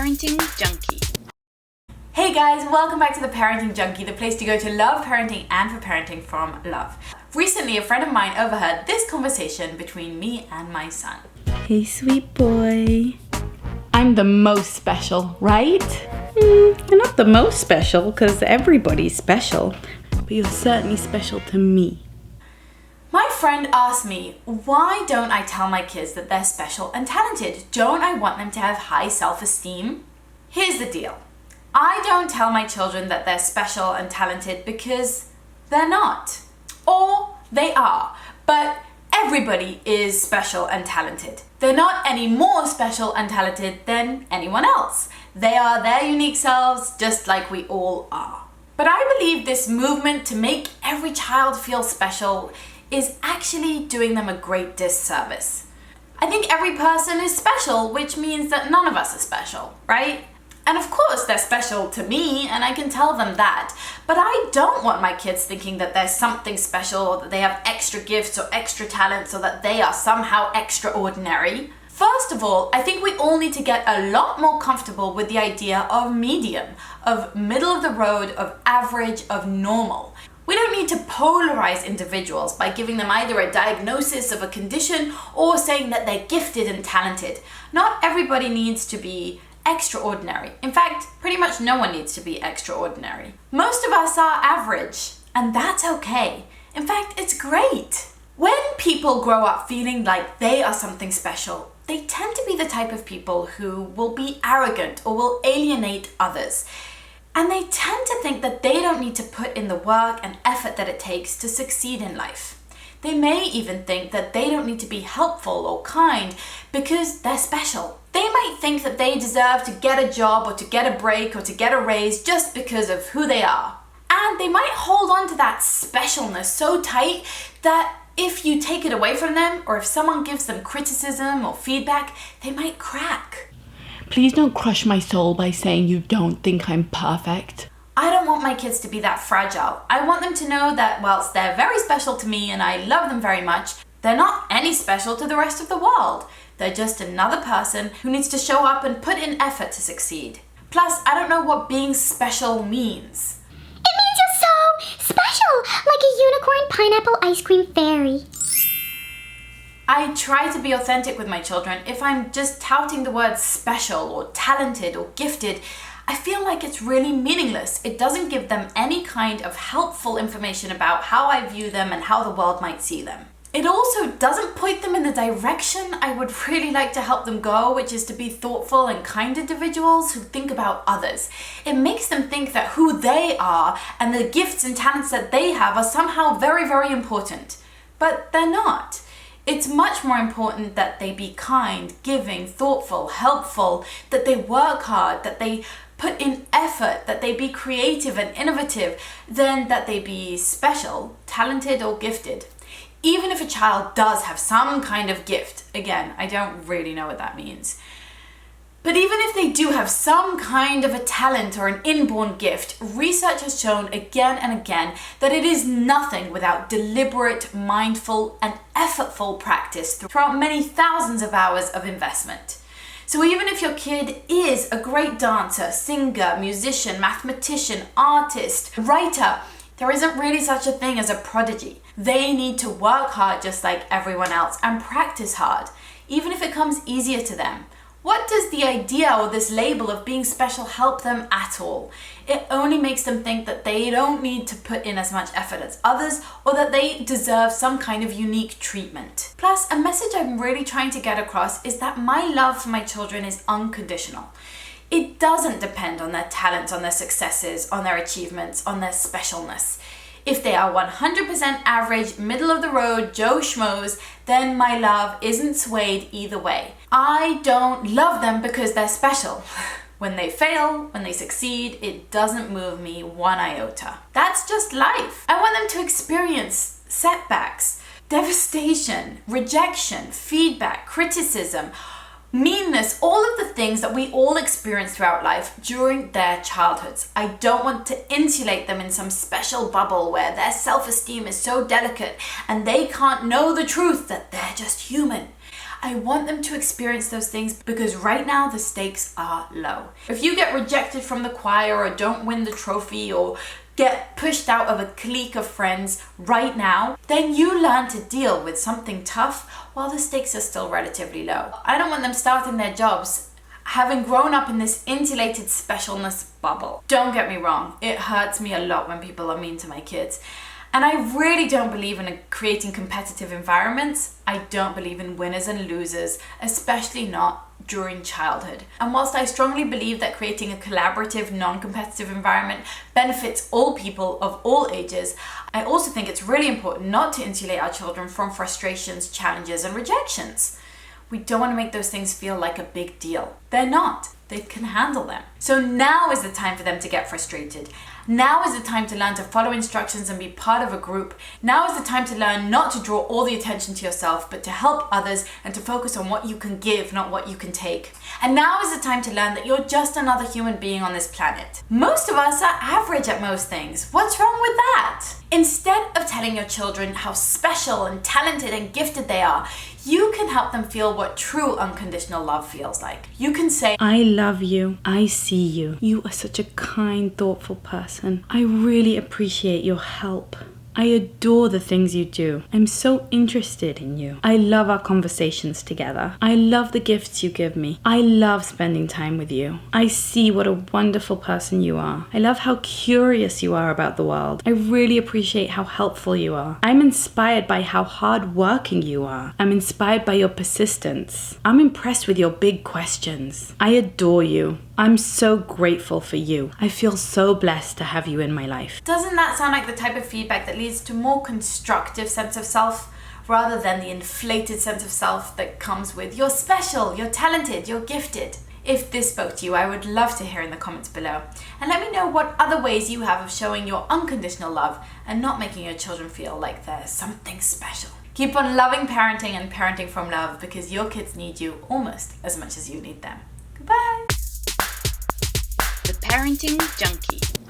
Parenting Junkie. Hey guys, welcome back to the Parenting Junkie, the place to go to love parenting and for parenting from love. Recently, a friend of mine overheard this conversation between me and my son. Hey, sweet boy. I'm the most special, right? You're not the most special, because everybody's special. But you're certainly special to me. My friend asked me, why don't I tell my kids that they're special and talented? Don't I want them to have high self-esteem? Here's the deal. I don't tell my children that they're special and talented because they're not. Or they are, but everybody is special and talented. They're not any more special and talented than anyone else. They are their unique selves, just like we all are. But I believe this movement to make every child feel special is actually doing them a great disservice. I think every person is special, which means that none of us are special, right? And of course they're special to me, and I can tell them that. But I don't want my kids thinking that there's something special, or that they have extra gifts or extra talents, or that they are somehow extraordinary. First of all, I think we all need to get a lot more comfortable with the idea of medium, of middle of the road, of average, of normal. We don't need to polarize individuals by giving them either a diagnosis of a condition or saying that they're gifted and talented. Not everybody needs to be extraordinary. In fact, pretty much no one needs to be extraordinary. Most of us are average, and that's okay. In fact, it's great. When people grow up feeling like they are something special, they tend to be the type of people who will be arrogant or will alienate others. And they tend to think that they don't need to put in the work and effort that it takes to succeed in life. They may even think that they don't need to be helpful or kind because they're special. They might think that they deserve to get a job or to get a break or to get a raise just because of who they are. And they might hold on to that specialness so tight that if you take it away from them, or if someone gives them criticism or feedback, they might crack. Please don't crush my soul by saying you don't think I'm perfect. I don't want my kids to be that fragile. I want them to know that whilst they're very special to me and I love them very much, they're not any special to the rest of the world. They're just another person who needs to show up and put in effort to succeed. Plus, I don't know what being special means. It means you're so special, like a unicorn pineapple ice cream fairy. I try to be authentic with my children. If I'm just touting the words special or talented or gifted, I feel like it's really meaningless. It doesn't give them any kind of helpful information about how I view them and how the world might see them. It also doesn't point them in the direction I would really like to help them go, which is to be thoughtful and kind individuals who think about others. It makes them think that who they are and the gifts and talents that they have are somehow very, very important. But they're not. It's much more important that they be kind, giving, thoughtful, helpful, that they work hard, that they put in effort, that they be creative and innovative, than that they be special, talented, or gifted. Even if a child does have some kind of gift, again, I don't really know what that means. But even if they do have some kind of a talent or an inborn gift, research has shown again and again that it is nothing without deliberate, mindful, and effortful practice throughout many thousands of hours of investment. So even if your kid is a great dancer, singer, musician, mathematician, artist, writer, there isn't really such a thing as a prodigy. They need to work hard just like everyone else and practice hard, even if it comes easier to them. What does the idea or this label of being special help them at all? It only makes them think that they don't need to put in as much effort as others, or that they deserve some kind of unique treatment. Plus, a message I'm really trying to get across is that my love for my children is unconditional. It doesn't depend on their talents, on their successes, on their achievements, on their specialness. If they are 100% average, middle of the road, Joe Schmoes, then my love isn't swayed either way. I don't love them because they're special. When they fail, when they succeed, it doesn't move me one iota. That's just life. I want them to experience setbacks, devastation, rejection, feedback, criticism, meanness, all of the things that we all experience throughout life during their childhoods. I don't want to insulate them in some special bubble where their self-esteem is so delicate and they can't know the truth that they're just human. I want them to experience those things because right now the stakes are low. If you get rejected from the choir or don't win the trophy or get pushed out of a clique of friends right now, then you learn to deal with something tough while the stakes are still relatively low. I don't want them starting their jobs having grown up in this insulated specialness bubble. Don't get me wrong, it hurts me a lot when people are mean to my kids. And I really don't believe in creating competitive environments. I don't believe in winners and losers, especially not during childhood. And whilst I strongly believe that creating a collaborative, non-competitive environment benefits all people of all ages, I also think it's really important not to insulate our children from frustrations, challenges, and rejections. We don't want to make those things feel like a big deal. They're not. They can handle them. So now is the time for them to get frustrated. Now is the time to learn to follow instructions and be part of a group. Now is the time to learn not to draw all the attention to yourself, but to help others and to focus on what you can give, not what you can take. And now is the time to learn that you're just another human being on this planet. Most of us are average at most things. What's wrong with that? Instead of telling your children how special and talented and gifted they are, you can help them feel what true unconditional love feels like. You can say, I love you. I see you. You are such a kind, thoughtful person. I really appreciate your help. I adore the things you do. I'm so interested in you. I love our conversations together. I love the gifts you give me. I love spending time with you. I see what a wonderful person you are. I love how curious you are about the world. I really appreciate how helpful you are. I'm inspired by how hardworking you are. I'm inspired by your persistence. I'm impressed with your big questions. I adore you. I'm so grateful for you. I feel so blessed to have you in my life. doesn't that sound like the type of feedback that leads to more constructive sense of self rather than the inflated sense of self that comes with you're special, you're talented, you're gifted? If this spoke to you, I would love to hear in the comments below. And let me know what other ways you have of showing your unconditional love and not making your children feel like they're something special. Keep on loving parenting and parenting from love because your kids need you almost as much as you need them. Goodbye. The Parenting Junkie.